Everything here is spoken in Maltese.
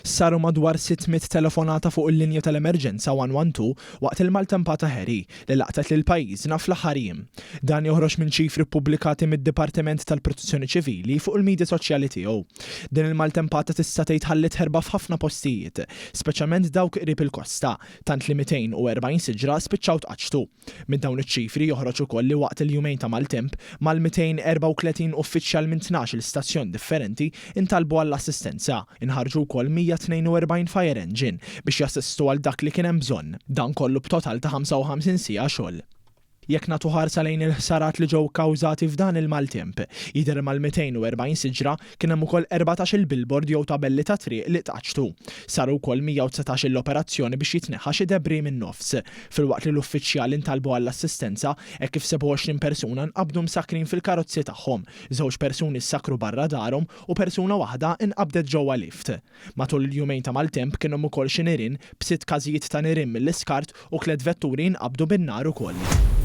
Saru madwar 600 telefonata fuq il-linja tal-emerġenza 112 waqt il-maltempata Harry li laqtet lil pajjiżna fl-aħħar jiem. Dan joħroġ minn ċifri ppubblikati mid-Dipartiment tal-Protezzjoni Ċivili fuq il-midja soċjali tiegħu. Din il-maltempata tista' tgħid ħallit ħerba f'ħafna postijiet, speċjalment dawk qrib il-kosta, tant li 240 siġra spiċċaw tqaċtu. Minn dawn iċ-ċifri joħroġ ukoll li waqt il-jumejn ta' maltemp mal-234 uffiċjal minn 12 stazzjon differenti intalbu għall-assistenza. Inħarġu wkoll 142 fire engine biex jassistu għal dak li kien hemm bżonn, dan kollu b'total ta' 55 siegħa xogħol. Jekk nagħtu ħarsa lejn il-ħsarat li ġew kkawżati f'dan il-maltemp, jidher mal-240 siġra kien hemm ukoll 14 billboard jew tabelli ta' triq li tqaċtu. Saru wkoll 119 l-operazzjoni biex jitneħħa xi debri min-nofs, filwaqt li l-uffiċjali ntalbu għall-assistenza hekk kif 27 persuna nqabdu msakrin fil-karozzi tagħhom, żewġ persuni ssakru barra darhom u persuna waħda inqabdet ġewwa lift. Matul il-jumejn ta' maltemp kien hemm ukoll xi nirien b'6 każijiet ta' nirien mill-iskart u 3 vetturi nqabdu bin-nar ukoll.